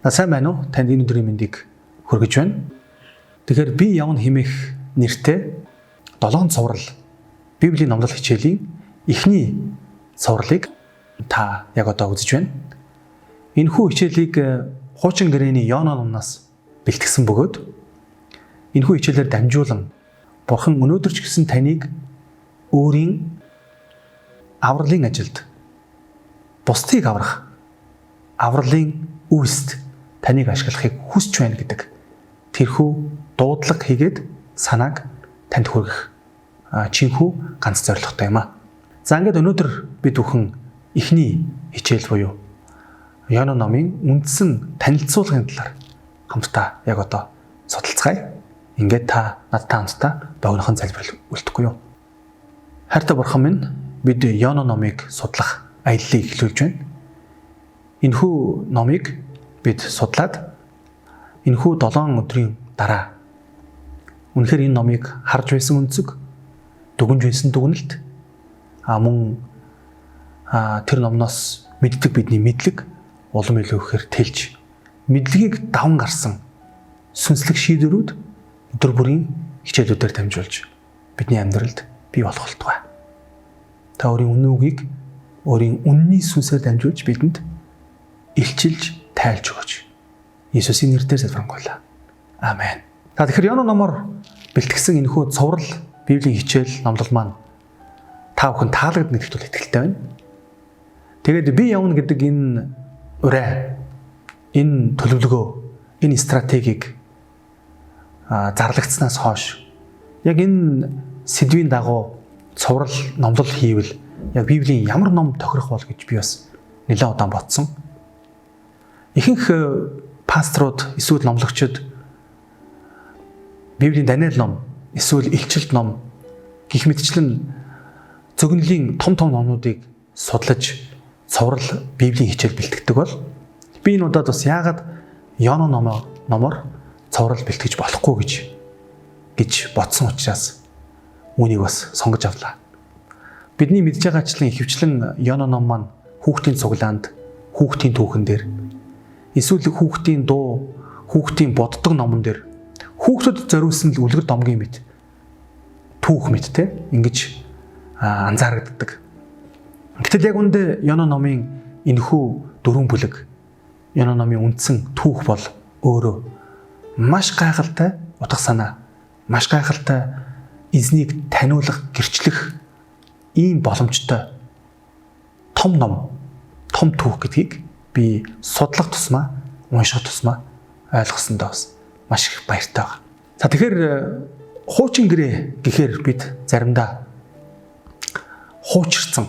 Сайн байна уу? Танд энэ өдрийн мэндийг хүргэж байна. Тэгэхээр би явна хэмээх нэртэй 7 цуврал Библийн номлол хичээлийн эхний цувралыг та яг одоо үзэж байна. Энэхүү хичээлийг хуучин гэрээний Йона номноос бэлтгэсэн бөгөөд энэхүү хичээлээр дамжуулан Бурхан өнөөдөр ч гэсэн таныг өөрийн авралын ажилд бусдыг аврах авралын үйлсд таныг ашиглахыг хүсэж байна гэдэг тэрхүү дуудлага хийгээд санааг танд хүргэх чинхүү ганц зорилготой юм аа. За ингээд өнөөдөр бид бүхэн эхний хичээл буюу Йона номын үндсэн танилцуулгын талаар хамтдаа яг одоо судалцгаая. Ингээд та надтай хамтдаа богинохон залбирал үлдэхгүй юу? Хайртай Бурхан минь, бид Йона номыг судлах аяллыг эхлүүлж байна. Энэхүү номыг бид судлаад энэхүү 7 өдрийн дараа үнэхээр энэ номыг харж байсан үнцэг, дүгнж байсан дүгнэлт мөн тэр номноос мэддэг бидний мэдлэг улам илүү ихээр тэлж мэдлэгийг даван гарсан сүнслэг шийдвэрүүд өдөр бүрийн хичээлүүдээр дамжуулж бидний амьдралд бий болох болтугай. Та өөрийн үнэн үгийг өөрийн үнний сүнсээр дамжуулж бидэнд илчилж тайлж өгөөч. Иесусийн нэрээр залбирanгуйлаа. Амен. За тэгэхээр Йона номоор бэлтгэсэн энэхүү цуврал Библийн хичээл номлол маань та бүхэн таалагдана гэдэгт бол итгэлтэй байна. Тэгээд би явна гэдэг энэ урай, энэ төлөвлөгөө, энэ стратегийг зарлагдсанаас хойш яг энэ сэдвийн дагуу цуврал номлол хийвэл яг Библийн ямар ном тохирох бол гэж би бас нэлээд удаан бодсон. Ихэнх пасторууд эсвэл номлогчид Библийн Даниэл ном эсвэл Илчилт ном гэх мэтчлэн зөгнөлийн том номнуудыг судлаж цуврал Библийн хичээл бэлтгэдэг бол би энэ удаад бас яагаад Йона номоор цуврал бэлтгэж болохгүй гэж бодсон учраас үүнийг бас сонгож авлаа. Бидний мэдж байгаачлан ихэвчлэн Йона ном маань хүүхдийн цуглаанд, хүүхдийн түүхэн дээр эсвэл хүүхдийн дуу, хүүхдийн боддог номон дээр хүүхдэд зориулсан л үлгэр домгийн мэт түүх мэт те ингэж анзаарагддаг. Гэтэл яг үндэ Йона номын энэхүү 4 бүлэг Йона номын үндсэн түүх бол өөрөө маш гайхалтай утга санаа, маш гайхалтай эзнийг таниулах, гэрчлэх ийм боломжтой том ном, том түүх гэдгийг би судлах тусмаа, унших тусмаа ойлгосондоо бас маш их баяртай байна. За тэгэхээр хуучин гэрээ гэхээр бид заримдаа хуучин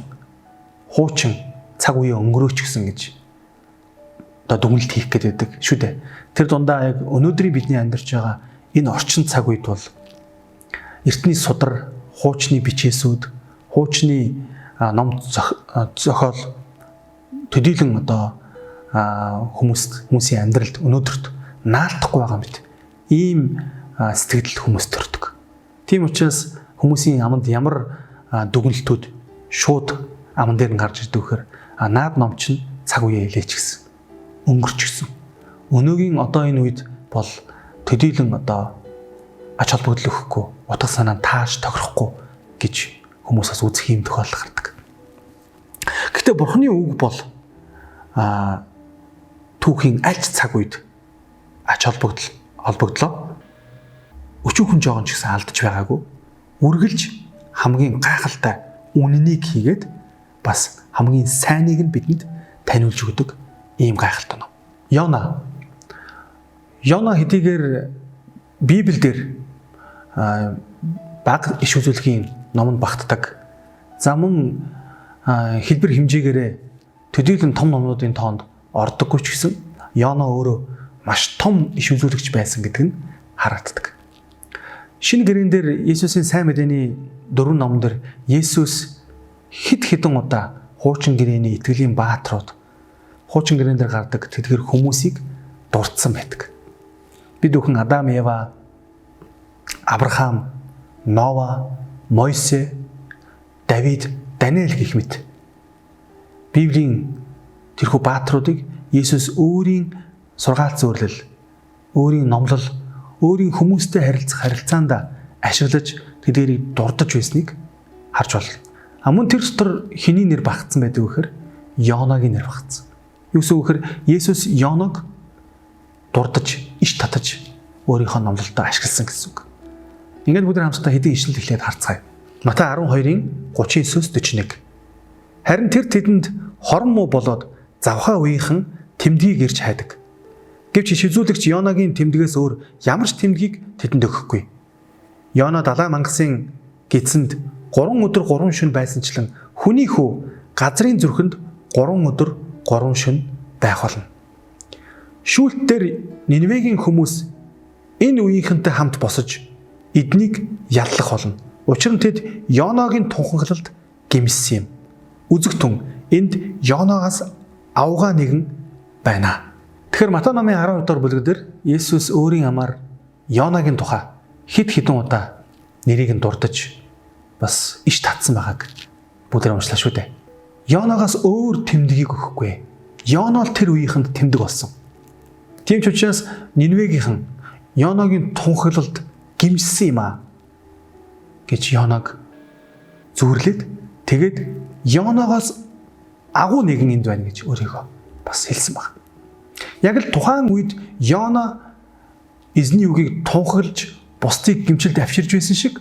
цаг үеэ өнгөрөөч гэсэн гэж одоо дүгнэлт хийх гэдэг шүү дээ. Тэр дундаа яг өнөөдрийн бидний амьдарч байгаа энэ орчин цаг үед бол эртний судар, хуучны бичээсүүд, хуучны ном зохиол төдийлөн одоо хүмүүсийн амьдралд өнөөдөрт наалтахгүй байгаа мэт ийм сэтгэл хүмүүс төрдөг. Тийм учраас хүмүүсийн аманд ямар дүгнэлтүүд шууд аман дээр нь гарч ирдэг вэхээр наад ном чинь цаг үеэ илээч гэсэн, өнгөрч гэсэн. Өнөөгийн одоо энэ үед бол төдийлөн одоо ач холбогдол өгөхгүй, утга санаа тааж тохирохгүй гэж хүмүүс бас үзэх юм тохиолдол гардаг. Гэхдээ Бурханы үг бол түүхийн аль ч цаг үед ач холбогдлоо өчүүхэн жоохон ч гэсэн алдаж байгаагүй, үргэлж хамгийн гайхалтай үнэнийг хийгээд бас хамгийн сайныг нь бидэнд таниулж өгдөг ийм гайхалтай ном. Йона хэдийгээр Библиэлд бага иш үзүүлэхийн номонд багтдаг. За мөн хэлбэр хэмжээгээрээ төдийлөн том номнуудын тоонд ордоггүй ч гэсэн Йона өөрөө маш том иш үзүүлэгч байсан гэдэг нь харагддаг. Шинэ гэрэн дээр Иесусийн сайн мэдээний 4 номон дээр Иесус хэд хэдэн удаа хуучин гэрээний итгэлийн бааtruуд хуучин гэрэн дээр гардаг тэдгэр хүмүүсийг дурдсан байдаг. Бид бүхэн Адам, Ева, Авраам, Ноа, Мойсе, Давид, Даниэл гэх мэт Библийн тэрхүү бааtruудыг Иесус өөрийн сургаал зөөрлөл, өөрийн номлол, өөрийн хүмүүстэй харилцах харилцаанд ашиглаж тэдгээрийг дурдж байсныг харж байна. Мөн тэр дотор хэний нэр багтсан байдаг вэхээр Йонагийн нэр багтсан. Юу гэсэн үг вэхээр Есүс Йоног дурдж, иш татаж өөрийнхөө номлолтоо ашигласан гэсэн үг. Ингээд бүгд хамтдаа хэдийн ишлэл эхлээд харцгаая. Матай 12-ын 39-41. Харин тэр тэдэнд хорон муу болоод завхаа үеийнхэн тэмдгийг ирж хайдаг. Гэвч шизүүлэгч Йонагийн тэмдгээс өөр ямар ч тэмдгийг тэдэнд өгөхгүй. Йона далай мангасын гидсэнд 3 өдөр 3 шөнө байсанчлан хүний хүү газрын зүрхэнд 3 өдөр 3 шөнө байх болно. Шүүлт дээр Ниневегийн хүмүүс энэ үеийнхэнтэй хамт босож эднийг яллах болно. Учир нь тэд Йонагийн тунхаглалд гэмссэн юм. Үзэг түн энд Йонагаас авгаа нэгэн байна. Тэгэхээр Матай номын 12 дугаар бүлэг дээр Есүс өөрийн амаар Йонагийн тухай хэд хэдэн удаа нэрийг нь дурдж бас иш татсан байгааг бүгдээ уншлаа шүү дээ. Йонагаас өөр тэмдгийг өгөхгүй. Йона л тэр үеийнхэнд тэмдэг болсон. Тийм ч учраас Ниневегийнхэн Йонагийн тунхаглалд гимжсэн юм аа гэж Йонаг зүрлээд тэгээд Йонагаас агуу нэгэн энд байна гэж өөрийгөө бас хэлсэн баг. Яг л тухайн үед Йона эзний үгийг тунхаглаж бусдыг гимчилд авчирж байсан шиг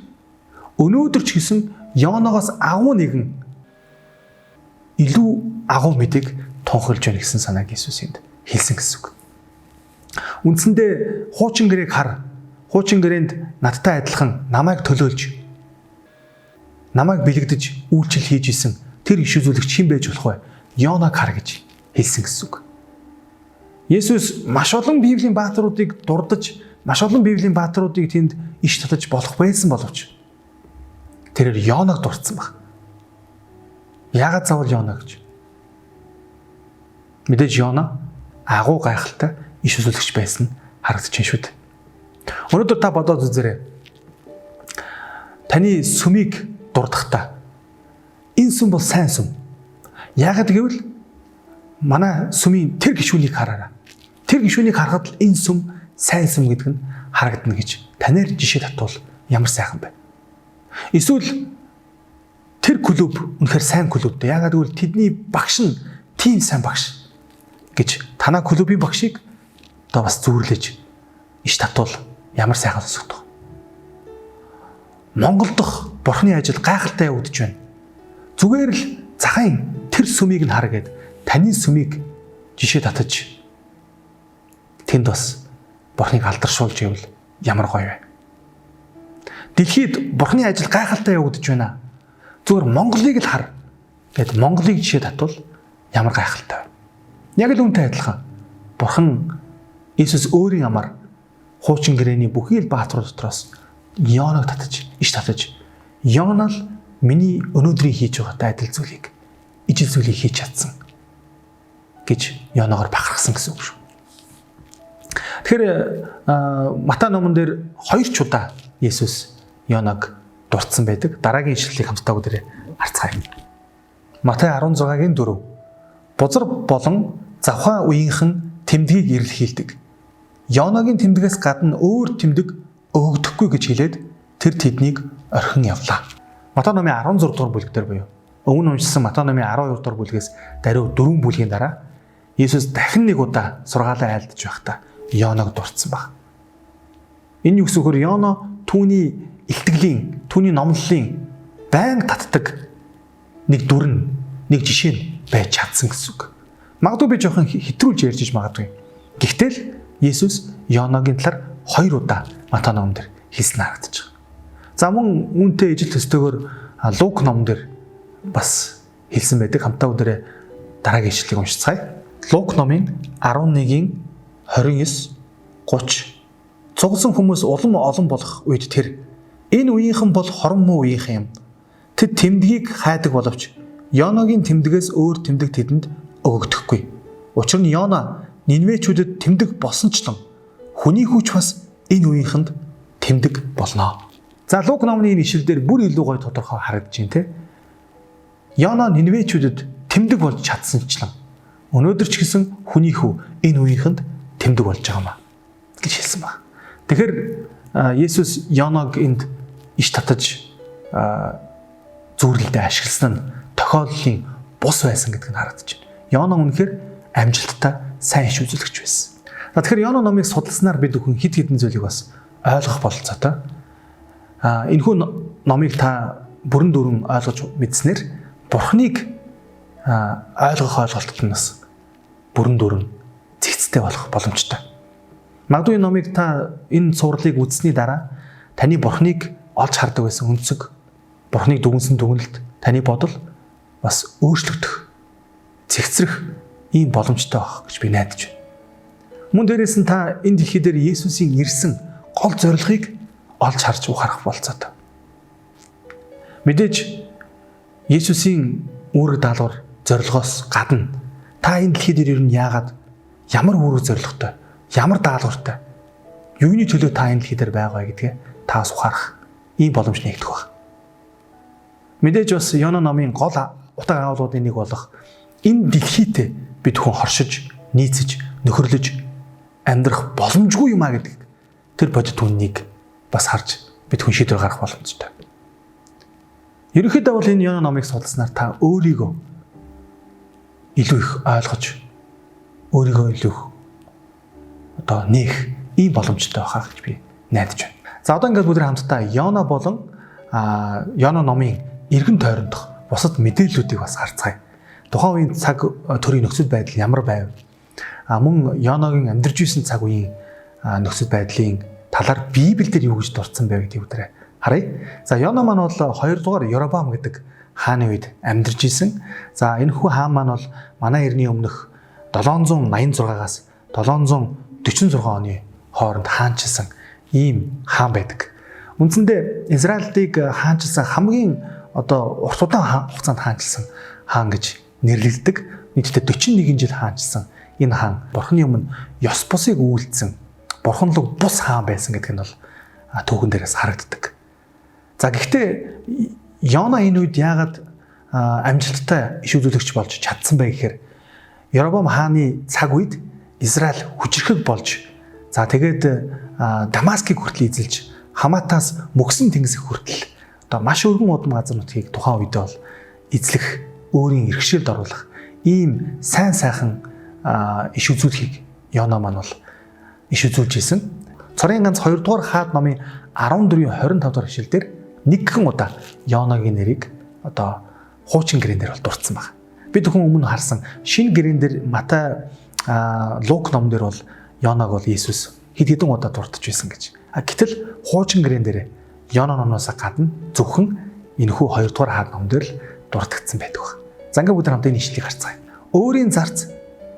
өнөөдөр ч гэсэн Йонагаас агуу нэгэн илүү агуу мэдээг тунхаглаж байна гэсэн санааг Иесус энд хэлсэн гэсэн үг. Үндсэндээ хуучин гэрээг хар. Хуучин гэрээнд надтай адилхан намайг төлөөлж, намайг бэлэгдэж үйлчлэл хийж исэн тэр иш үзүүлэгч хэн байж болох вэ? Йонаг хар гэж хэлсэн гэсэн үг. Есүс маш олон Библийн баатаруудыг дурдж, маш олон Библийн баатаруудыг тэнд иш татаж болох байсан боловч тэрээр Йонаг дурдсан баг. Яагаад заавал Йона гэж? Мэдээж Йона агуу гайхалтай иш үзүүлэгч байсан харагдчихэв шүү дээ. Өнөөдөр та бодоод үзээрэй. Таны сүмийг дурдахдаа энэ сүм бол сайн сүм. Яагаад гэвэл манай сүмийн тэр гишүүнийг хараарай. Тэр гишүүнийг харахад л энэ сүм сайн сүм гэдэг нь харагдана гэж танаар жишээ татвал ямар сайхан бэ? Эсвэл тэр клуб үнэхээр сайн клуб дээ. Яагаад гэвэл тэдний багш нь тийм сайн багш гэж танаа клубын багшийг одоо бас зүүрлэж иш татвал ямар сайхан сонсогдох. Монгол дахь Бурхны ажил гайхалтай явагдаж байна. Зүгээр л захын тэр сүмийг нь хар гээд таны сүмийг жишээ татаж тэнд бас Бурхныг алдаршуулж ивэл ямар гоё вэ? Дэлхийд Бурхны ажил гайхалтай явагдаж байна. Зүгээр Монголыг л хар гээд Монголыг жишээ татвал ямар гайхалтай вэ? Яг л үүнтэй адилхан. Бурхан Иесус өөрийн амаар хуучин гэрээний бүхий л бааtruуд дотроос Йонаг татаж, иш татаж, Йона л миний өнөөдрийн хийж байгаатай адил зүйлийг, ижил зүйлийг хийж чадсан гэж Йонагаар бахархсан гэсэн үг шүү. Тэгэхээр Матай номон дээр 2 ч удаа Иесус Йонаг дурдсан байдаг. Дараагийн ишлэлийг хамтдаа бүгдээ харцгаая. Матай 16-гийн 4. Бузар болон завхаа үеийнхэн тэмдгийг ирэлхийлдэг. Йонагийн тэмдгээс гадна өөр тэмдэг өгөгдөхгүй гэж хэлээд тэр тэднийг орхин явлаа. Матай номын 16 дугаар бүлэг дээр буюу өмнө уншсан Матай номын 12 дугаар бүлгээс даруй 4 бүлгийн дараа Иесус дахин нэг удаа сургаалаа айлдаж байхдаа Йонаг дурдсан баг. Энэ юу гэсэн үг вэ? Йона түүний илтгэлийн, түүний номлолын байнга татдаг нэг дүр, нэг жишээ нь байж чадсан гэсэн үг. Магадгүй би жоохон хэтрүүлж ярьж иж магадгүй. Гэхдээ л Иесус Йонагийн талаар 2 удаа Матай номон дээр хэлсэн харагдаж байгаа. За мөн үүнтэй ижил төстөөр Лук номон дээр бас хэлсэн байдаг. Хамтаа өдрөө дараагийн ишлэлийг уншицгаая. Лук номын 11-ийн 29, 30. Цугласан хүмүүс улам олон болох үед тэр энэ үеийнхэн бол хорон муу үеийнхэн юм. Тэд тэмдгийг хайдаг боловч Йонагийн тэмдгээс өөр тэмдэг тэдэнд өгөгдөхгүй. Учир нь Йона Ниневечүүдэд тэмдэг болсончлон хүний хүч бас энэ үеийнхэнд тэмдэг болно. За Лук номын энэ ишлэлдэр бүр илүү гоё тодорхой харагдаж байна те. Йона Ниневечүүдэд тэмдэг болж чадсанчлан өнөөдөр ч гэсэн хүний хүү энэ үеийнхэнд тэмдэг болж байгаа маа гэж хэлсэн баг. Тэгэхээр Есүс Йоног энд иш татаж зүүрлэлдээ ашигласан нь тохиоллын бус байсан гэдг нь харагдаж байна. Йоног үнэхээр амжилттай сайн иш үзүүлэгч байсан. Тэгэхээр Йоног номыг судалснаар бид бүхэн хэд хэдэн зүйлийг бас ойлгох бололцоотой. Энэхүү номыг та бүрэн дүүрэн ойлгож мэдснээр Бурхныг ойлгох ойлголтод нь бас бүрэн дүүрэн зэгцтэй болох боломжтой. Магадгүй энэ номыг та энэ цувралыг үзсний дараа таны Бурхныг олж хардаг байсан өнцөг, Бурхныг дүгнсэн дүгнэлт, таны бодол бас өөрчлөгдөх, зэгцрэх ийм боломжтой байх гэж би найдаж байна. Мөн дээрээс нь та энэ дэлхий дээр Есүсийн ирсэн гол зорилгыг олж харж ухаарах болцоотой. Мэдээж Есүсийн үүрэг даалгавар зорилгоос гадна та энэ дэлхий дээр ер нь яагаад ямар үүрэг зорилготой, ямар даалгавартай, юуны төлөө та энэ дэлхий дээр байгаа гэдгээ та бас ухаарах ийм боломж нэгдэх баг. Мэдээж бас Йона номын гол утга агуулгуудын нэг болох энэ дэлхийтэй бид хүн хоршиж, нийцэж, нөхөрлөж амьдрах боломжгүй юм а гэдэг тэр бодит үннийг бас харж бид хүн шийдвэр гаргах боломжтой. Ерөнхийдөө бол энэ Йона номыг судалснаар та өөрийгөө илүү их ойлгож, өөрийгөө илүү нээх ийм боломжтой байхаа гэж би найдаж байна. За одоо ингээд бүгд хамтдаа Йона болон Йона номын эргэн тойрондох бусад мэдээллүүдийг бас харцгаая. Тухайн үеийн цаг төрийн нөхцөл байдал ямар байв? Мөн Йоногийн амьдарч исэн цаг үеийн нөхцөл байдлын талаар Библиэлд юу гэж дурдсан бэ гэдгийг бүгд харъя. За Йона маань бол 2 дугаар Яробам гэдэг хааны үед амьдарч исэн. За энэ хүү хаан маань бол манай эртний өмнөх 786-аас 746 оны хооронд хаанчилсан ийм хаан байдаг. Үндсэндээ Израильдыг хаанчилсан хамгийн урт удаан хугацаанд хаанчилсан хаан гэж нэрлэгддэг. Нийтдээ 41 жил хаанчилсан энэ хаан Бурхны өмнө ёс бусыг үйлдсэн бурханлаг бус хаан байсан гэдэг нь бол түүхэн дээрээс харагддаг. За гэхдээ Йона энэ үед яагаад амжилттай иш үзүүлэгч болж чадсан бэ гэхээр Яробам хааны цаг үед Израиль хүчрхэг болж за тэгээд Дамаскыг хүртэл эзэлж Хаматаас мөксөн тэнгисийг хүртэл маш өргөн удам газар нутгийг тухайн үед бол эзлэх, өөрийн иргэшээлд оруулах ийм сайн сайхан иш үзүүлэхийг Йона маань бол иш үзүүлж исэн. Цорын ганц 2 дугаар хаад номын 14-25 дугаар ишлэлдэр нэгэн удаа Йоногийн нэрийг хуучин гэрэн дээр бол дурдсан байна. Бид хүн өмнө харсан шинэ гэрэн дээр Матай, Лук номдэр бол Йоног бол Иесус хэд хэдэн удаа дурдж байсан гэж. Гэтэл хуучин гэрэн дээр Йона номоос гадна зөвхөн энэхүү 2 дугаар хаад номдэр л дурдгдсан байдаг байна. За ингээд бүгд хамтдаа энэ ишлэлийг харцгаая. Өөрийн зарц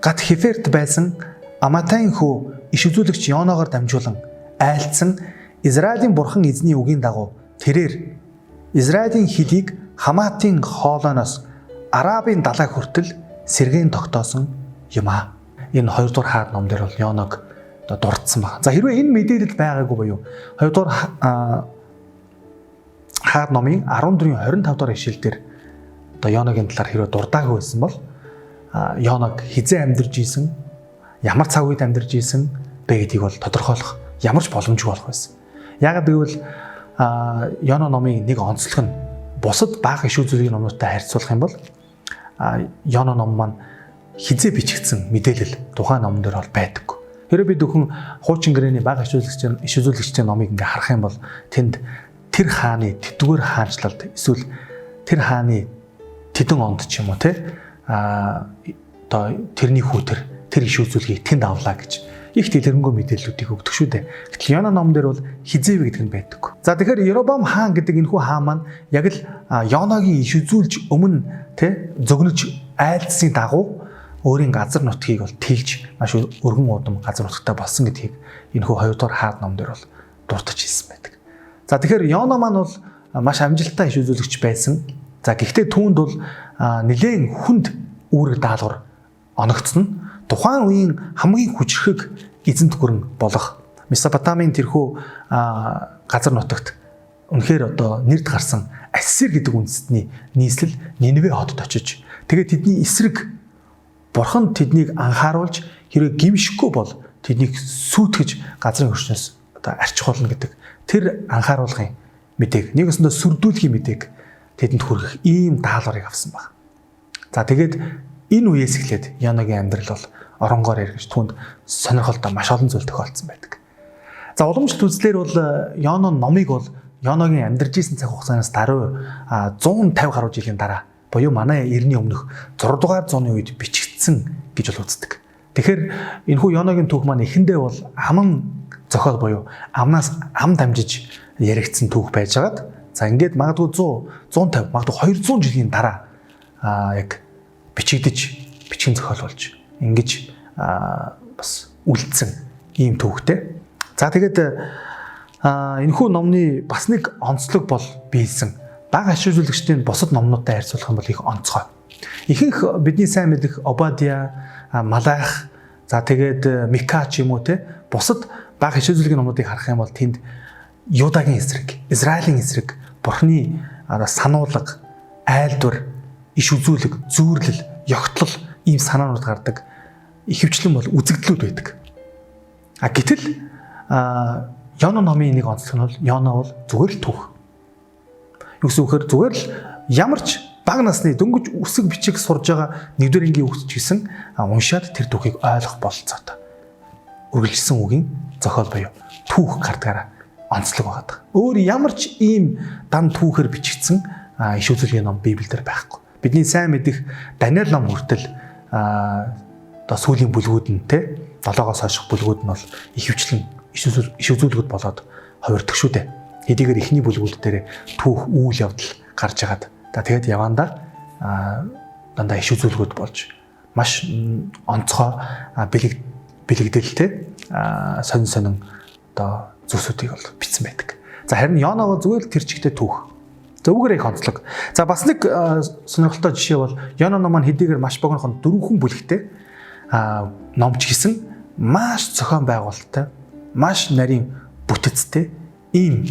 Гат Хеферт байсан Аматайн хүү иш үзүүлэгч Йоногоор дамжуулан айлцсан Израилийн бурхан эзний үгийн дагуу тэрээр Израилийн хилийг Хаматын хоолойноос Арабын далай хүртэл сэргээн тогтоосон юм а. Энэ 2 дугаар хаад номдэр бол Йоног дурдсан байна. За хэрвээ энэ мэдээлэл байгаагүй буюу 2 дугаар хаад номын 14-25 дугаар ишлэлдэр Йоногийн талаар хэрвээ дурдаагүй байсан бол Йоног хизээ амьдарч исэн, ямар цаг үед амьдарч исэн бэ гэдгийг бол тодорхойлох ямар ч боломжгүй болох байсан. Яагаад гэвэл Йона номын нэг онцлог нь бусад бага иш үзүүлгийн номнуудтай харьцуулах юм бол Йона ном маань хизээ бичигдсэн мэдээлэл тухайн номон дээр бол байдаггүй. Хэрэв бид бүхэн хуучин гэрээний бага иш үзүүлэгчдийн номыг ингээ харах юм бол тэнд тэр хааны тэдгээр хаанчлалд эсвэл тэр хааны тэдэн онд ч юм уу тэрний хүүтэр тэр иш үзүүлгийг тэнд авлаа гэж их дэлгэрэнгүй мэдээллүүдийг өгдөг шүү дээ. Гэтэл Йона номон дээр бол хизээвэ гэдэг нь байдаг. За тэгэхээр Яробам хаан гэдэг энэхүү хаан маань яг л Йоногийн иш үзүүлж өмнө зөгнөж айлдсны дагуу өөрийн газар нутгийг бол тэлж маш өргөн удам газар нутагтай болсон гэдгийг энэхүү 2 дугаар хаад номон дээр бол дуртаж хэлсэн байдаг. За тэгэхээр Йона маань бол маш амжилттай иш үзүүлэгч байсан. За гэхдээ түүнд бол нэлээд хүнд үүрэг даалгавар оногдсон. Тухайн үеийн хамгийн хүчрхэг эзэнт гүрэн болох Месопотамийн тэрхүү газар нутагт үнэхээр нэрд гарсан Ассир гэдэг үндэстний нийслэл Ниневе хотод очиж тэгээд тэдний эсрэг бурхан тэднийг анхааруулж хэрэг гимшихгүй бол тэднийг сүйтгэж газрын өршнөөс одоо арчхуулна гэдэг тэр анхааруулгын мэдээг нэг өсөндөө сүрдүүлэхийн мэдээг тэдэнд хүргэх ийм даалгаврыг авсан баг. За тэгээд энэ үеэс эхлээд Йонагийн амьдрал бол оронгоор эргэж түүнд сонирхолтой маш олон зүйл тохиолдсон байдаг. За уламжлалт үзлэр бол Йона номыг бол Йонагийн амьдарч исэн цаг хугацаанаас даруй 150 гаруй жилийн дараа буюу манай эртний өмнөх 6 дугаар зууны үед бичигдсэн гэж бол үздэг. Тэгэхээр энэхүү Йонагийн түүх маань эхэндээ бол аман зохиол буюу амнаас ам дамжиж яригдсан түүх байжгаад за ингээд магадгүй 100, 150, магадгүй 200 жилийн дараа яг бичигдэж бичгийн зохиол болж ингэж бас үлдсэн ийм түүхтэй. За тэгээд энэхүү номны бас нэг онцлог бол биелсэн. Бага ашиглуулагчдын бусад номнуудтай харьцуулах юм бол их онцгой. Ихэнх бидний сайн мэдэх Обадия, Малах, за тэгээд Мика ч юм уу те бусад бага ашиглуулагчдын номнуудыг харах юм бол тэнд Юдагийн эсрэг, Израилийн эсрэг, Бурхны сануулга, айлдвар, иш үзүүлэг, зүүрлэл, ёгтлол ийм санаанууд гардаг. Ихэвчлэн бол үзэгдлүүд байдаг. Гэтэл Йона номын нэг онцлог нь бол Йона бол зүгээр л түүх. Юу гэсэн үг вэ? Зүгээр л ямар ч бага насны дөнгөж үсэг бичиг сурж байгаа нэгдүгээр ангийн хүүхэд ч гэсэн уншаад тэр түүхийг ойлгох бололцоотой. Үргэлжилсэн үгийн зохиол буюу түүх гардгаараа онцлог байгаа. Өөр ямар ч ийм дан түүхээр бичигдсэн иш үзүүлгийн ном Библиэлд байхгүй. Бидний сайн мэдих Даниэл ном хүртэл одоо сүүлийн бүлгүүд нь те 7-оос хойших бүлгүүд нь бол ихэвчлэн иш үзүүлгүүд болоод хувирдаг шүү дээ. Хэдийгээр эхний бүлгүүд дээр түүх үйл явдал гарч ягаад тэгээд явандаа дандаа иш үзүүлгүүд болж маш онцгой бэлэгдэлтэй сонин одоо зүйлсүүдийг бол бичсэн байдаг. За харин Йона бол зүгээр л тэр чигтээ түүх. Зөвгөр их онцлог. За бас нэг сонирхолтой жишээ бол Йона ном маань хэдийгээр маш богинохон 4 бүлэгтэй ном ч гэсэн маш зохион байгуулалттай, маш нарийн бүтэцтэй ийм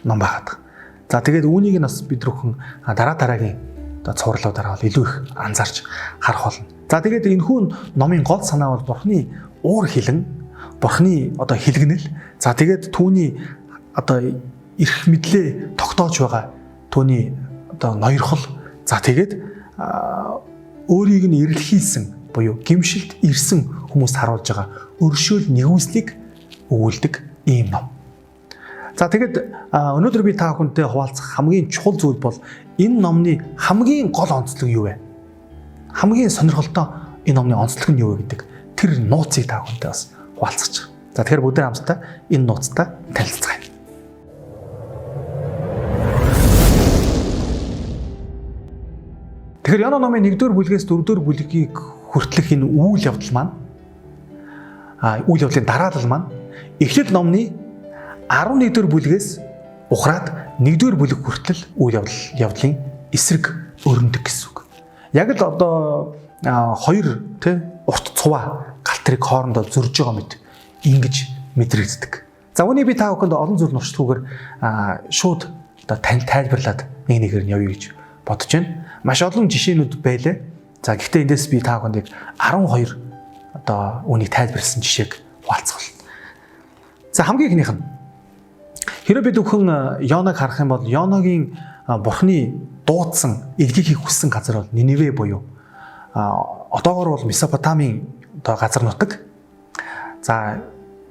ном байгаад. За тэгээд үүнийг нь бас бид рүүхэн дараагийн одоо цувралуудаараа илүү их анзаарч харах болно. За тэгээд энэхүү номын гол санаа бол Бурхны уур хилэн, Бурхны одоо хилгэнэл, за тэгээд түүний одоо эрх мэдлээ тогтоож байгаа түүний одоо ноёрхол, за тэгээд өөрийг нь эрэлхийлсэн буюу гимшилт ирсэн хүмүүс харуулж байгаа өршөөл нэгүслийг өгүүлдэг ийм ном. За тэгээд өнөөдөр би та бүхэнтэй хуваалцах хамгийн чухал зүйл бол энэ номны хамгийн гол онцлог юу вэ? Хамгийн сонирхолтой энэ номны онцлог нь юу вэ гэдэг тэр нууцыг та бүхэнтэй бас хуваалцах. За тэгэхээр бүгдээ хамтдаа энэ нууцтай танилцгаая. Тэгэхээр Йона номын 1-р бүлгээс 4-р бүлгийг хүртэлх энэ үйл явдал маань үйл явдлын дараалал маань Эхлэл номны 11-р бүлгээс ухраад 1-р бүлэг хүртэл үйл явдлын эсрэг өрнөдөг гэсэн үг. Яг л одоо хоёр урт цуваа галт тэрэг хоорондоо зөрж байгаа мэт ингэж мэдрэгддэг. За үүнийг би та бүхэнд олон зүйл нуршдаггүйгээр шууд одоо тайлбарлаад нэгээр нь явъя гэж бодож байна. Маш олон жишээнүүд байлаа. За гэхдээ эндээс би та бүхэнд 12 одоо үүнийг тайлбарласан жишээг хуваалцах. За хамгийн ихнийх нь хэрэв бид бүхэн Йонаг харах юм бол Йонагийн Бурхны дуудсан илгийг хийх хүссэн газар бол Ниневе буюу одоогоор бол Месопотамийн одоо газар нутаг. За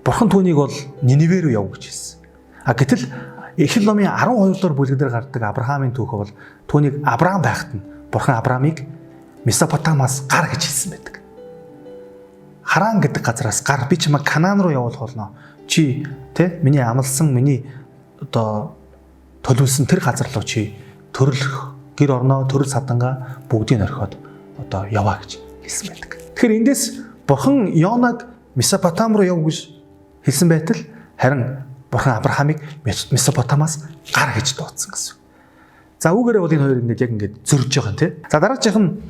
Бурхан түүнийг бол Ниневе рүү явуу гэж хэлсэн. Гэтэл Эхлэл номын 12 дугаар бүлгээр гардаг Авраамийн түүхөө бол түүнийг Авраам байхад нь Бурхан Авраамыг Месопотамаас гар гэж хэлсэн байдаг. Харан гэдэг газараас гар би чамайг Канаан руу явуулах болно. Чи миний амлсан миний одоо төлөвлөсөн тэр газар руу чи төрлөх гэр орноо төрөл садангаа бүгдийг орхиод одоо яваа гэж хэлсэн байдаг. Тэгэхээр эндээс Бурхан Йонаг Месопотам руу яв гэж хэлсэн байтал харин Бурхан Авраамыг Месопотамаас гар гэж дуудсан гэсэн. За үүгээрээ бол энэ хоёр ингээд яг ингээд зөрж байгаа юм тий. За дараачих нь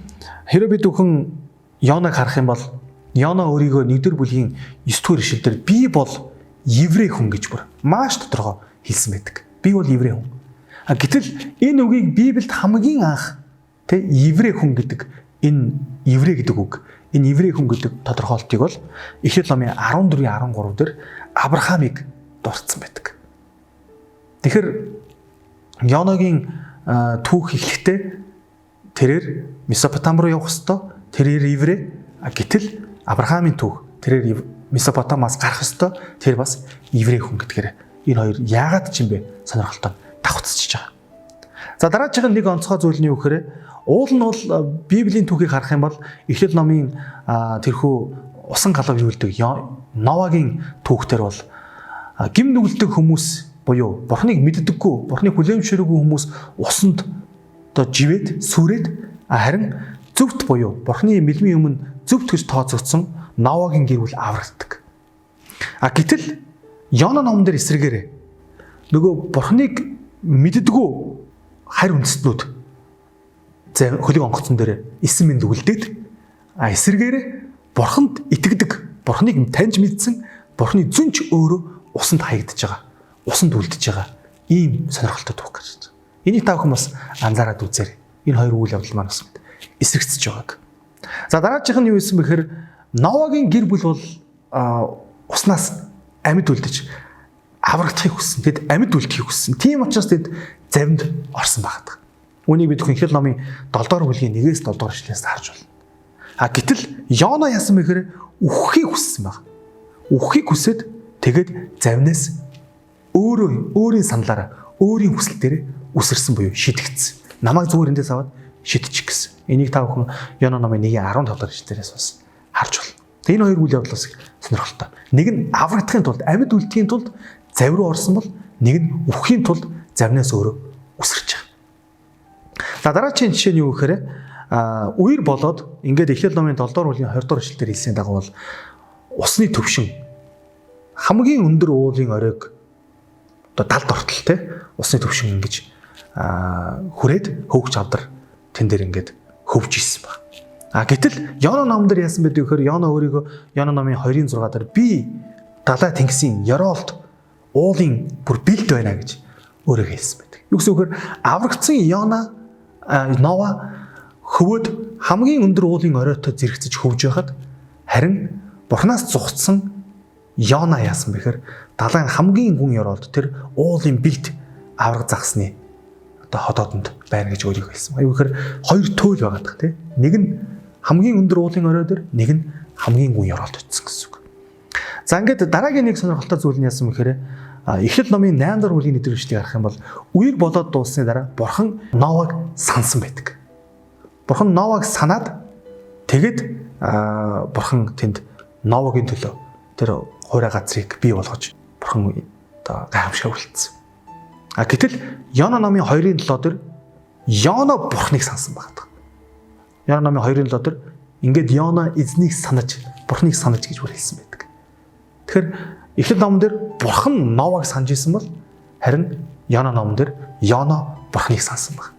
хэрэв бид бүхэн Йонаг харах юм бол Йона өөрийгөө 1-р бүлгийн 9-р ишлэлдэр би бол еврей хүн гэж бүр маш тодорхой хэлсэн байдаг. Би бол еврей хүн. Гэтэл энэ үгийг Библиэд хамгийн анх еврей хүн гэдэг энэ еврей гэдэг үг энэ еврей хүн гэдэг тодорхойлтыг бол Эхлэл номын 14:13 дээр Авраамыг дурдсан байдаг. Тэгэхээр Йоногийн түүх эхлэхдээ тэрээр Месопотам руу явах ёстой. Тэрээр еврей. Гэтэл Авраамийн түүх тэрээр Месопотамаас гарах ёстой. Тэр бас еврей хүн гэдгээр энэ хоёр яагаад ч юм бэ сонирхолтой давхцчихж байгаа. За дараагийн нэг онцгой зүйл нь юу гэхээр уул нь бол Библийн түүхийг харах юм бол Эхлэл номын тэрхүү усан галав юулдаг Новагийн түүхтэр бол гим нүгэлдэг хүмүүс буюу Бурхныг мэддэггүй, Бурхныг хүлээмжшээргүй хүмүүс усанд живээд сүрээд харин зөвхт буюу Бурхны мэлмийн өмнө зөвхт гэж тооцогдсон Новагийн гэр бүл аврагддаг. Гэтэл Йона номон дээр эсрэгээрээ нөгөө Бурхныг мэддэггүй харь үндэстнүүд хөлөг онгоцон дээр эсэн мэнд үлдээд эсрэгээрээ Бурханд итгэдэг, Бурхныг таньж мэдсэн Бурхны зүнч өөрөө усанд хаягдж байгаа. Усанд үлдэж байгаа. Ийм сонирхолтой түүх гэж байна. Энийг та бүхэн бас анзаараад үзээрэй. Энэ хоёр үйл явдал маань бас эсрэгцэж байгааг. За дараачих нь юу байсан бэхээр Новагийн гэр бүл бол уснаас амьд үлдэж аврагдахыг хүссэн. Тэд амьд үлдэхийг хүссэн. Тийм учраас тэд завинд орсон байдаг. Үүнийг бид Эхлэл номын 7 дугаар бүлгийн 1-ээс 7 дугаар ишлээс харж байна. Гэтэл Йона яасан бэхээр үхэхийг хүссэн баг. Үхэхийг хүсээд тэгээд завнаас өөрийн саналаараа өөрийн хүсэл дээр үсэрсэн буюу шидэгдсэн. Намайг зүгээр эндээс аваад шидчих гэсэн. Энийг та бүхэн Йона номын 1:15 дахь ишлэлээс бас харж байна. Энэ хоёр үйл явдал бас сонирхолтой. Нэг нь аврагдахын тулд, амьд үлдэхийн тулд завь руу орсон бол нэг нь үхэхийн тулд завнаас өөрөө үсэрч байгаа. За дараагийн жишээ нь юу гэхээр үер болоод ингээд Эхлэл номын 7 дугаар бүлгийн 20 дугаар ишлэлээр хэлсэн дагуу бол усны төвшин хамгийн өндөр уулын оройг талд ортол те усны төвшин ингэж хүрээд хөвгч авдар тэн дээр ингээд хөвж исэн баг. Гэтэл Йона номон дээр яасан бэ гэхээр Йона өөрийгөө Йона номын 2:6 дээр би далай тэнгисийн ёроолт уулын бүр бэлд байна гэж өөрөөр хэлсэн байдаг. Юу гэсэн үг вэ? Аврагдсан Нова хөвөөд хамгийн өндөр уулын оройтой зэрэгцэж хөвж байхад харин Бурханаас зугтсан Йона яасан бэхээр далайн хамгийн гүн ёроолт тэр уулын бэлд авраг загсны ходоодонд байна гэж өөрийгөө хэлсэн. Аюу гэхээр хоёр төөл байгаа даа тий. Нэг нь хамгийн өндөр уулын орой дээр, нэг нь хамгийн гүн ёроолт очсон гэсэн үг. За ингээд дараагийн нэг сонирхолтой зүйл нь яасан бэхээр Эхлэл номын 8 дугаар бүлгийн нэвтрүүлгийг харах юм бол үер болоод дууссаны дараа Бурхан Новаг сансан байдаг. Бурхан Новаг санаад тэгэд Бурхан тэнд Новагийн төлөө тэр хуурай газрыг бий болгож Бурхан гайхамшиг үлдсэн. Гэтэл Йона номын 2:7 дээр Йона Бурханыг сансан байдаг. Йона номын 2:7 дээр ингээд Йона эзнийг санаж, Бурханыг санаж гэж хэлсэн байдаг. Тэгэхээр Эхлэл номон дээр Бурхан Новаг санаж исэн бол харин Йона номон дээр Йона Бурханыг сансан баг.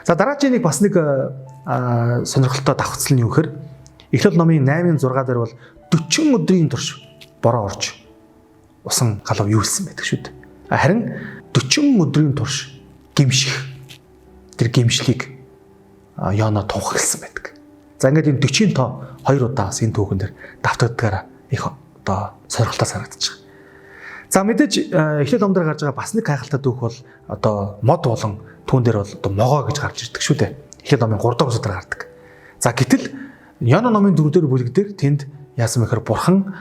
За дараагийн нэг бас нэг сонирхолтой давхцал нь юу гэхээр Эхлэл номын 8:6 дээр бол 40 өдрийн турш бороо орж усан галав юулсан байдаг шүү дээ. Харин 40 өдрийн турш гимших тэр гимшлийг Йона тунхагласан байдаг. За ингээд энэ 40 тоо 2 удаа бас энэ түүхэн дээр давтагдгаараа их сонирхолтой санагдаж байгаа. За мэдээж Эхлэл номдэр гарч байгаа бас нэг гайхалтай түүх бол мод болон түүн дээр бол могоо гэж гарч ирдэг шүү дээ. Эхлэл номын 3 дугаар бүлгээр гардаг. За гэтэл Йона номын 4 дугаар бүлэг дээр тэнд яасан бэхээр Бурхан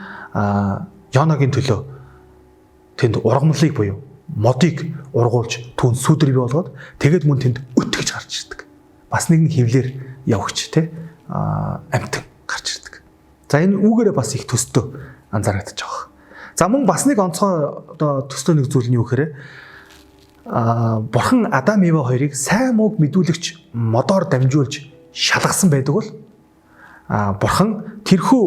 Йонагийн төлөө тэнд ургамлыг буюу модыг ургуулж түүн сүдэр бий болгоод тэгээд мөн тэнд өт гэж гарч ирдэг. Бас нэгэн хевлэр явагч те амтан гарч ирдэг. За энэ үүгээрээ бас их төстөө анзаарэгдэж байгаа. За мөн бас нэг онцгой төстөө нэг зүйл нь юу гэхээр Бурхан Адам Ева хоёрыг сайн мууг мэдүүлэгч модоор дамжуулж шалгасан байдаг бол Бурхан тэрхүү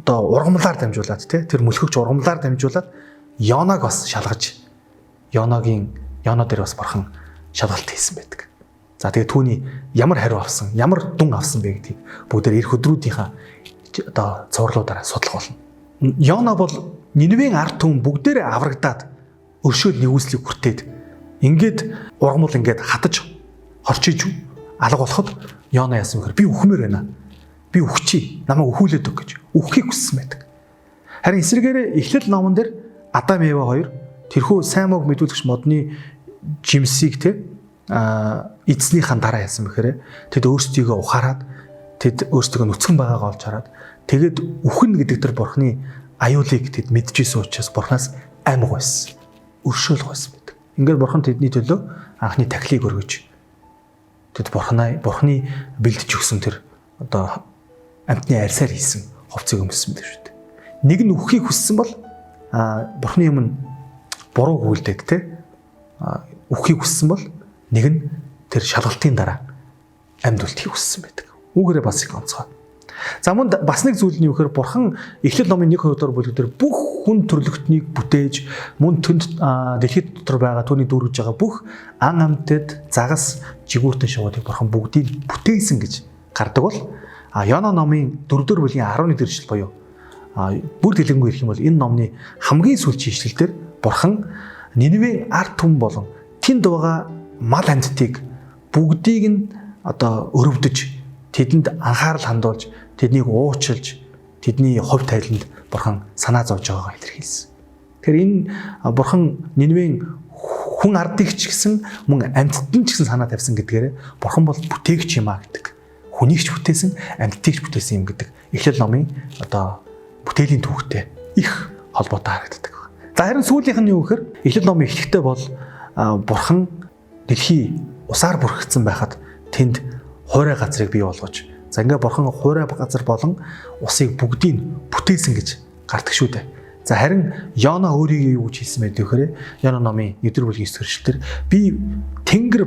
ургамлаар дамжуулаад тэр мөлхөгч ургамлаар дамжуулаад Йонаг бас шалгаж Йона дээр бас Бурхан шалгалт хийсэн байдаг. За тэгээ түүний ямар хариу авсан, ямар дүн авсан бэ гэдгийг бүгдээр эх өдрүүдийнхаа цувралуудаараа судлах болно. Йона бол Ниневийн ард түмэн бүгдээрээ аврагдаад өршөөл нэгүслийг хүртээд ингээд ургамал ингээд хатаж хорчиж алга болоход Йона яасан бэхээр би үхмээр байна. би өгчий, намайг өхүүлээд өг гэж өгөхийг хүссэн байдаг. Харин эсвэргээр Эхлэл номон дээр Адам Ева хоёр тэрхүү сайн мог мэдүүлэгч модны жимсийг эзнийхэн дараа яасан бэхээр тэд өөрсдийгөө ухаарад тэд өөрсдөө нүцгэн байгаагаа олж хараад тэгээд үхэн гэдэг тэр бурхны аюулыг тэд мэдчихсэн учраас бурхнаас аймаг байсан. Өршөөлөх байсан байдаг. Ингээд бурхан тэдний төлөө анхны тахилыг өргөж тэд бурхны бэлдэж өгсөн тэр одоо амьтны арьсаар хийсэн хувцсыг өмссөн байдаг шүү дээ. Нэг нь үххийг хүссэн бол бурхны өмнө буруу гүйлдээд үххийг хүссэн бол нэг нь тэр шалгалтын дараа амьд үлдэхийг хүссэн байдаг. Үүгээрээ бас их онцгой. За мөн бас нэг зүйл нь юу гэхээр бурхан Эхлэл номын 1-2 дугаар бүлэг дээр бүх хүн төрлөختнийг бүтээж мөн төнд дэлхийд дотор байгаа түүний дүүргэж байгаа бүх ан амьтад загас жигүүртэн шувуудыг бурхан бүгдийг бүтээсэн гэж гардаг бол Йона номын 4-р бүлгийн 11 дэх эшлэл буюу бүр дэлгэнгүй ирэх юм бол энэ номны хамгийн сүүлчийн эшлэлдэр бурхан Ниневийн ард түмэн болон тэнд байгаа мал амьтдыг бүгдийг нь одоо өрөвдөж тэдэнд анхаарал хандуулж тэднийг уучлж тэдний хувь тайланд бурхан санаа зовж байгаагаа илэрхийлсэн. Тэгэхээр энэ бурхан Ниневийн хүн ардыг ч гэсэн мөн амьтдад нь ч гэсэн санаа тавьсан гэдгээр бурхан бол бүтээгч юм а гэдэг. Хүнийг ч бүтээсэн, амьтдыг ч бүтээсэн юм гэдэг Эхлэл номын одоо бүтээлийн түүхтэй их холбоотой харагддаг. За харин сүүлийнх нь юу гэхээр Эхлэл номын эхлэхдээ бол бурхан дэлхий усаар бүрхэгдсэн байхад тэнд хуурай газрыг бий болгож за ингээ бурхан хуурай газар болон усыг бүгдийг бүтээсэн гэж гардаг шүү дээ. За харин Йона өөрийгөө юу гэж хэлсэн бэ гэхээр Йона номын 1-р бүлгийн 9-р эшлэлдэр би тэнгэр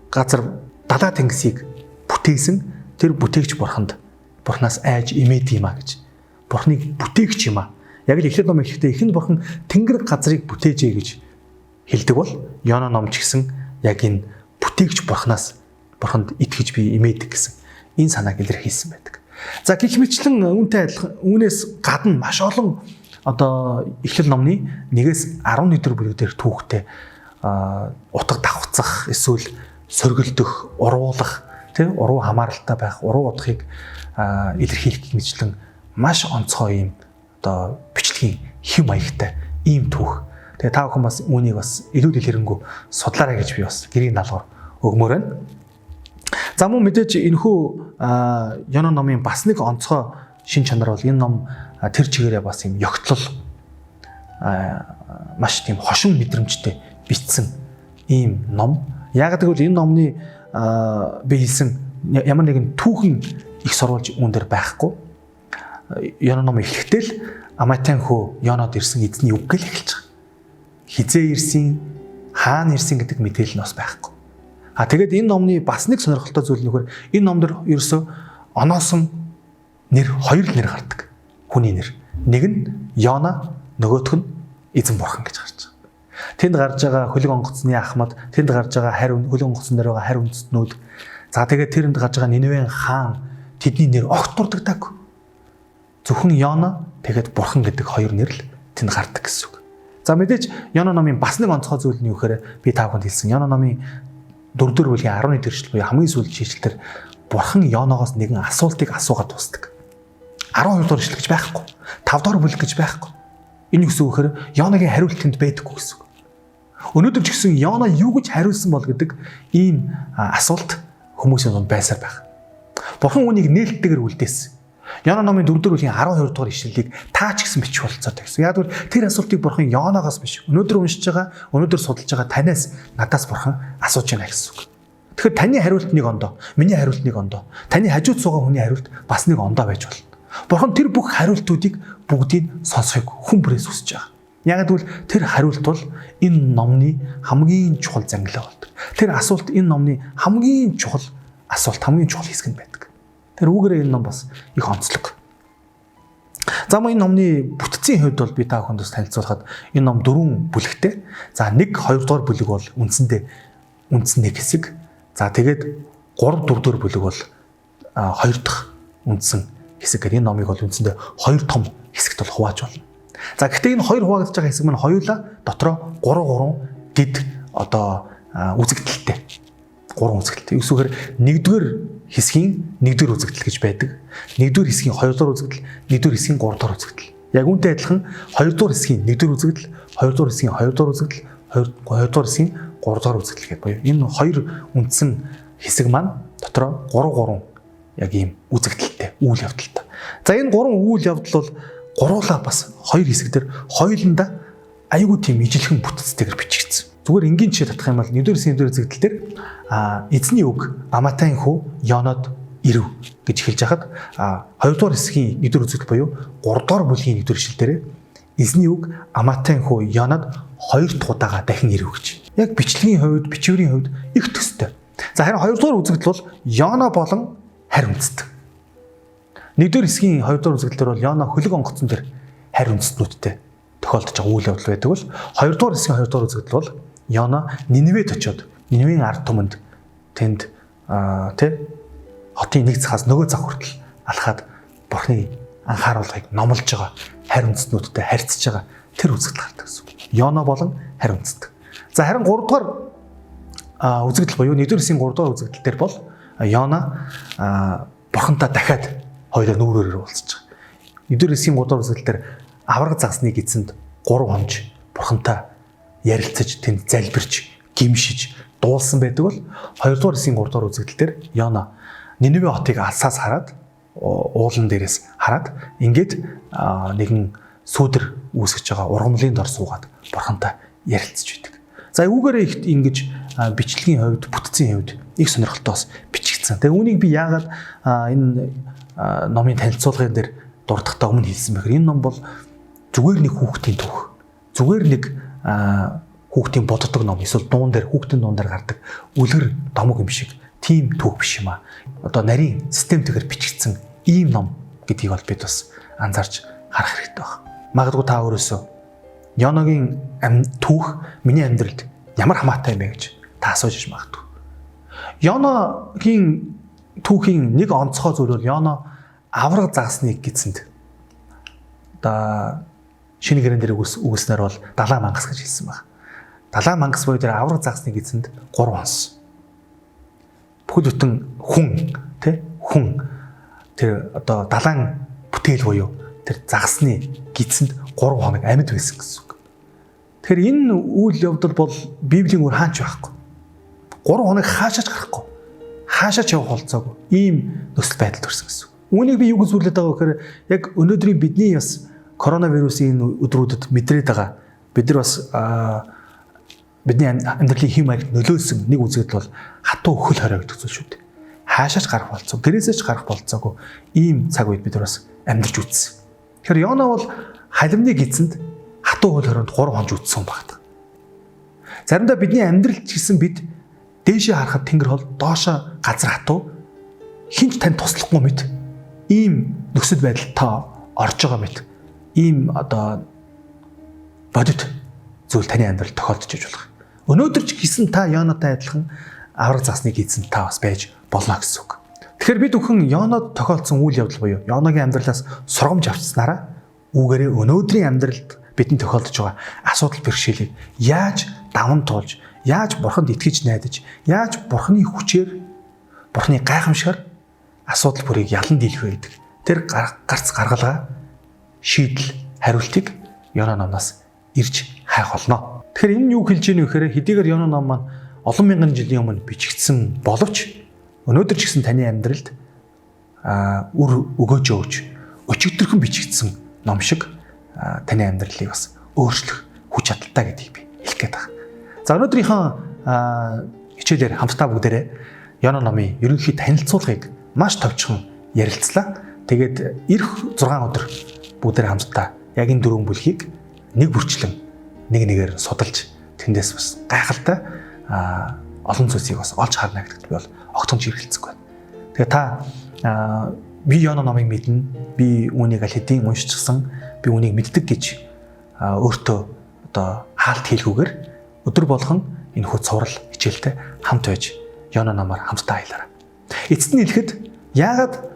газар далаа тэнгисийг бүтээсэн тэр бүтээгч бурхнаас айж имээд юм а гэж. Бурхныг бүтээгч юм а. Яг л Эхлэл номын эхлэхдээ ихэнд бурхан тэнгэр газрыг бүтээжээ гэж хэлдэг бол Йона ном ч гэсэн яг энэ бүтээгч бурханд итгэж би имээдэг гэсэн энэ санааг илэрхийлсэн байдаг. За гэх мэтлэн үүнтэй адилхан үүнээс гадна маш олон одоо Эхлэл номны 1-ээс 11 бүлэг дээр түүхтэй утга давхцах эсвэл сөргөлдөх, уруулах, уруу хамааралтай байх, уруу утгыг илэрхийлэх мэтлэн маш онцгой юм одоо бичлэгийн хэм маягтай ийм түүх. Тэгээ та бүхэн бас үүнийг бас илүү дэлгэрэнгүй судлаарай гэж би бас гэрийн даалгавар өгмөр байна. За мөн мэдээж энэхүү Йона номын бас нэг онцгой шин чанар бол энэ ном тэр чигээрээ бас юм ёгтлол маш тийм хошин мэдрэмжтэй бичсэн ийм ном. Яг гэвэл энэ номны би хэлсэн ямар нэгэн түүхэн их сурвалж үүн дээр байхгүй. Йона ном эхлэхдээ л Аматан хөө Йонод ирсэн эзний үг гэл эхэлж байгаа. Хизээ ирсэн, хаана ирсэн гэдэг мэдээлэл нь бас байхгүй. Тэгээд энэ номны бас нэг сонирхолтой зүйл нөхөр энэ номдэр ерөөсөө оноосон нэр хоёр л нэр гардаг. Хүний нэр. Нэг нь Йона, нөгөөх нь эзэн бурхан гэж гарч байгаа. Тэнд гарч байгаа хөлөг онгоцны ахмад, тэнд гарч байгаа хөлөг онгоцон дээр байгаа харь үндэстнүүд. За тэгээд тэрэнд гарч байгаа Ниневийн хаан тэдний нэр огт дурддаггүй. Зөвхөн Йона тэгээд бурхан гэдэг хоёр нэр л тэнд гардаг гэсэн үг. За мэдээж Йона номын бас нэг онцгой зүйл нь юу гэхээр би та бүхэнд хэлсэн. Йона номын 4-р бүлгийн 11 дэх эшлэл буюу хамгийн сүүлчийн эшлэлээр бурхан Йоногоос нэгэн асуултыг асуугаад тусдаг. 12 дугаар эшлэл гэж байхгүй. 5 дугаар бүлэг гэж байхгүй. Энэ юу гэсэн үг гэхээр Йоногийн хариулт тэнд байдаггүй гэсэн үг. Өнөөдөр ч гэсэн Йона юу гэж хариулсан бол гэдэг ийм асуулт хүмүүсийн дунд байсаар байх. Бурхан үүнийг нээлттэйгээр үлдээсэн. Йона номын 4-р бүлгийн 12 дугаар ишлэлийг та ч гэсэн бичих болцоотой гэсэн. Яг л тэр асуултыг бурхан Йоногоос биш. Өнөөдөр уншиж байгаа, өнөөдөр судалж байгаа танаас надаас бурхан асууж байна гэсэн үг. Тэгэхээр таны хариулт нэг ондоо, миний хариулт нэг ондоо. Таны хажууд суугаа хүний хариулт бас нэг ондоо байж болно. Бурхан тэр бүх хариултуудыг бүгдийг сонсохыг хүн бүрээс хүсэж байгаа. Яг л тэр хариулт бол энэ номны хамгийн чухал зангилаа болдог. Тэр асуулт энэ номны хамгийн чухал асуулт, хамгийн чухал хэсэг нь байдаг. Тэр үүгээрээ энэ ном бас их онцлог. За мөн энэ номны бүтцийн хувьд бол би та бүхэнд бас танилцуулахад энэ ном 4 бүлэгтэй. За 1 2 дугаар бүлэг бол үндсэндээ нэг хэсэг. За тэгээд 3 4 дугаар бүлэг бол 2 дахь үндсэн хэсэг. Энэ номыг бол үндсэндээ 2 том хэсэгт бол хувааж болно. За гэхдээ энэ 2 хуваагдж байгаа хэсэг маань хоёулаа дотроо 3 гид одоо үзэгдэлтэй. 3 үзэгдэл. Эсвэл нэгдүгээр хэсгийн нэгдүгээр үзэгдэл гэж байдаг. Нэгдүгээр хэсгийн хоёрдугаар үзэгдэл, нэгдүгээр хэсгийн гуравдугаар үзэгдэл. Яг үүнтэй адилхан хоёрдугаар хэсгийн нэгдүгээр үзэгдэл, хоёрдугаар хэсгийн хоёрдугаар үзэгдэл, хоёрдугаар хэсгийн гуравдугаар үзэгдэл гэдэг боёо. Энэ хоёр үндсэн хэсэг маань дотроо 3 яг ийм үзэгдэлтэй, үйл явдалтай. За энэ 3 үйл явдал бол гуруулаа бас 2 хэсэгдэр хоёуланда аюулгүй тийм ижилхэн бүтцтэйгээр бичигдсэн. Зүгээр энгийн жишээ татах юм бол нэгдүгээр хэсгийн нэгдүгээр үзэгдэл дээр эзний үг Аматайн хүү Йонод ирэв гэж хэлж хахад хоёрдугаар хэсгийн нэгдүгээр үзэгдэл буюу 3 дугаар бүлгийн нэгдүгээр ишлэл дээр эзний үг Аматайн хүү Йонод 2 дахь удаага дахин ирэв гэж. Яг бичлэгийн хувьд, бичвэрийн хувьд их төстэй. За харин 2 дугаар үзэгдэл бол Йона болон харь үндэстэн. Нэгдүгээр хэсгийн 2 дугаар үзэгдэл дээр бол Йона хөлөг онгоцон дээр харь үндэстнүүдтэй тохиолдож байгаа үйл явдал байдаг бол 2 дугаар хэсгийн 2 дугаар үзэгдэл бол Йона Ниневед очиод Ниневийн ард түмэнд тэнд хотын нэг цагаас нөгөө цаг хүртэл алхаад Бурхны анхааруулгыг номлож байгаа харь үндэстнүүдтэй харьцаж байгаа тэр үзэгдэл гардаг гэсэн. Йона болон харь үндэстэн. За харин 3 дугаар үзэгдэл буюу нэгдүгээр хэсгийн 3 дугаар үзэгдэл дээр бол Йона Бурхантай дахиад хоёулаа нүүрээр уулзж байгаа. Нэгдүгээр хэсгийн 3 дугаар үзэгдэл дээр авраг загсны эзэнд 3 хонж Бурхантай ярилцаж, тэнд залбирч, гимшиж, дуулсан байдаг бол 2 дугаар хэсгийн 3 дугаар үзэгдэл дээр Йона Ниневе хотыг алсаас хараад уулан дээрээс хараад ингээд нэгэн сүүдэр үүсгэж байгаа ургамлын дор суугаад Бурхантай ярилцж байдаг. За үүгээрээ ингэж бичлэгийн хувьд, бүтцийн хувьд их сонирхолтойос бичигдсэн. Тэгээ үүнийг би яагаад энэ номын танилцуулгын дээр дурдахдаа өмнө хэлсэн бэхээр энэ ном бол зүгээр нэг хүүхдийн түүх. Зүгээр нэг хүүхдийн боддог ном, эсвэл дуун дээр хүүхдийн дуун дээр гардаг үлгэр домог юм шиг тийм түүх биш юм аа. Одоо нарийн системтэйгээр бичигдсэн ийм ном гэдгийг бол бид бас анзаарч харах хэрэгтэй байна. Магадгүй та өөрөөсөө Йоногийн түүх миний амьдралд ямар хамаатай юм бэ гэж та асууж магадгүй. Йоногийн түүхийн нэг онцгой зүйл бол Йоно авраг загсныг гисэнд шинэ гэрэн дээр үгснээр бол далаа мангас гэж хэлсэн байна. Далаа мангас буюу тэр авраг загсныг гисэнд 3 хонс. Бүхэл бүтэн хүн тэр одоо далайн бүтээл буюу тэр загсны гисэнд 3 хоног амьд байсан гэсэн үг. Тэгэхээр энэ үйл явдал бол Библийн үр хаач байхгүй. 3 хоног хаашаач гарахгүй. Хаашаач явах болцоогүй. Ийм нөхцөл байдалд төрсөн гэсэн. Үүнийг би юу гэж зөвлөд байгаа вэ гэхээр яг өнөөдрийн бидний бас коронавирусын өдрүүдэд мэдрээд байгаа. Бид нар бас бидний амьдралын хэм маягт нөлөөлсөн нэг үзэгдэл бол хатуу хөл хорой гэдэг зүйл шүү дээ. Хаашаач гарах болцоо, гэрээсээч гарах болцоогүй ийм цаг үед бид нар бас амьдарч үтсэн. Тэгэхээр Йона бол халимны гидсэнд хатуу хөл хорионд 3 хонж үтсэн багт. Заримдаа бидний амьдралд ч гэсэн бид дээшээ харахад тэнгэр хол, доошоо газар хатуу хинч тань туслахгүй мэт ийм нөхцөл байдалд та орж байгаа мэт ийм одоо бодит зүйл таны амьдралд тохиолдож иж болох. Өнөөдөр ч гэсэн та Йонотой адилхан авраг загсныг хийсэн та бас байж болно гэсэн үг. Тэгэхээр бид бүхэн Йонод тохиолдсон үйл явдал буюу Йоногийн амьдралаас сургамж авчснараа үүгээрээ өнөөдрийн амьдралд бидний тохиолдож байгаа асуудал бэрхшээлийг яаж даван туулж, яаж Бурханд итгэж найдаж, яаж Бурханы хүчээр, Бурханы гайхамшигар асуудал бүрийг ялан дийлэх вэ гэдэг тэр гарц гаргалгаа шийдэл хариултыг Йона номоос ирж хайх болно. Тэгэхээр энэ юу хэлж ийнэ вэ гэхээр хэдийгээр Йона ном маань олон мянган жилийн өмнө бичигдсэн боловч өнөөдөр ч гэсэн таны амьдралд үр өгөөж өгч өчигдөрхөн бичигдсэн ном шиг таны амьдралыг бас өөрчлөх хүч чадалтай гэдгийг би хэлэх гээд байна. За өнөөдрийнхөө хичээлээр хамтдаа бүгдээрээ Йона номын ерөнхий танилцуулгыг маш товчхон ярилцлаа. Тэгээд эх 6 өдөр бүгдээрээ хамтдаа яг энэ 4 бүлгийг нэг бүрчлэн нэгээр судалж тэндээс бас гайхалтай олон зүйлсийг бас олж харна гэдэгт би бол огтхонч эргэлзэх байна. Тэгээ та би Йона номыг мэднэ, би үүнийг аль хэдийн уншчихсан, би үүнийг мэддэг гэж өөртөө одоо хаалт хийлгүүгээр өдөр болгон энэ хүү цуврал хичээлтэй хамт байж Йона номоор хамтдаа аялаарай. Эцэст нь хэлэхэд яагаад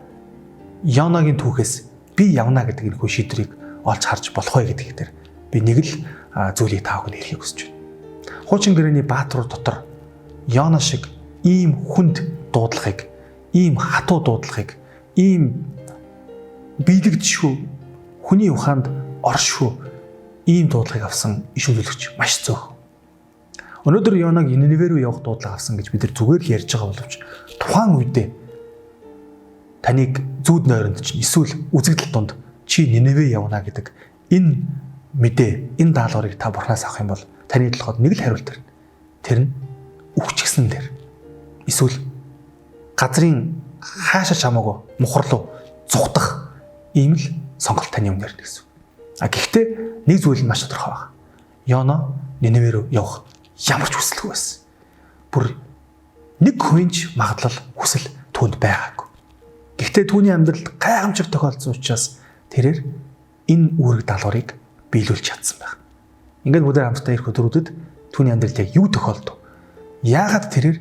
Йоногийн түүхээс би явна гэдэг энэ хүү шийдвэрийг олж харж болох вэ гэдэг дээр би нэг л зүйлийг та бүхэнд хэлхийг хүсэж байна. Хуучин гэрээний баатар дотор Йона шиг ийм хүнд дуудлагыг, ийм хатуу дуудлагыг, ийм биелэгдэшгүй хүний ухаанд оршгүй ийм дуудлагыг авсан иш үзүүлэгч маш зөөх. Өнөөдөр Йонаг Ниневе рүү явах дуудлага авсан гэж бид нар зүгээр л ярьж байгаа боловч тухайн үедээ таныг зүүд нойронд чинь эсвэл үзэгдэл донд чи Ниневе явна гэдэг энэ мэдээ, энэ даалгаврыг та Бурханаас авах юм бол таны толгойд нэг л хариулт ирнэ. Тэр нь үхчихсэн дээр. Эсвэл газрын хаашаа чамаагүй мухарлуу зүхтах ийм л сонголт таны өмнө ирнэ гэсэн. Гэхдээ нэг зүйл нь маш тодорхой байна. Йона Ниневе рүү явах ямар ч хүсэлгүй байсан. Бүр нэг хувинч магадлал хүсэл түүнд байгаагүй. Гэхдээ түүний амьдралд гайхамшиг тохиолдсон учраас тэрээр энэ үүрэг даалгаврыг биелүүлж чадсан байна. Ингээд бүгд хамтдаа ирэх өдрүүдэд түүний амьдралд яг юу тохиолдов? Яагаад тэрээр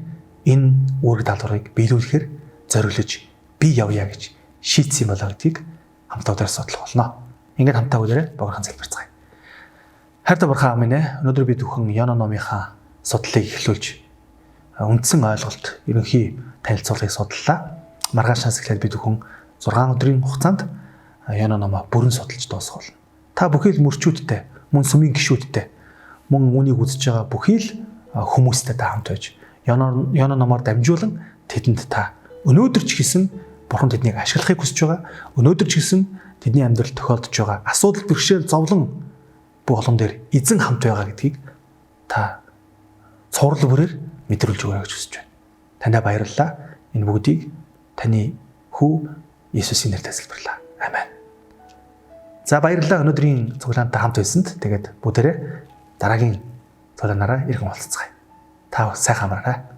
энэ үүрэг даалгаврыг биелүүлэхээр зориулж би явъя гэж шийдсэн юм болоо гэдгийг хамтдаа удаа судлах болно. Ингээд хамтдаа бүгдээрээ Богинохон залбирцгаая. Хайртай Бурхан минь ээ, өнөөдөр би түүхэн Йона номынхаа судлалыг эхлүүлж үндсэн ойлголт, ерөнхий танилцуулгыг судлаа. Маргаашнаас эхлээд би түүхэн 6 өдрийн хугацаанд Йона номоо бүрэн судалж дуусгах болно. Та бүхий л мөрчүүдтэй, мөн сүмийн гишүүдтэй, мөн үнийг үзэж байгаа бүхий л хүмүүстэй та хамт байж Йона номоор дамжуулан тэдэнд та өнөөдөр ч гэсэн Бурхан тэднийг ашиглахыг хүсэж байгаа. Өнөөдөр ч гэсэн тэдний амьдралд тохиолдож байгаа асуудал бэрхшээл зовлон болгон дээр эзэн хамт байгаа гэдгийг та цуврал бүрээр мэдрүүлж өгөөрэй гэж хүсэж байна. Танаа баярлалаа. Энэ бүгдийг таны хүү Есүсийн нэрээр залбирлаа. Амен. За баярлалаа өнөөдрийн цуглаантай хамт байсанд. Тэгээд бүгдээрээ дараагийн цуглаанаараа иргэн уулзцгаая. Та сайхан амраарай.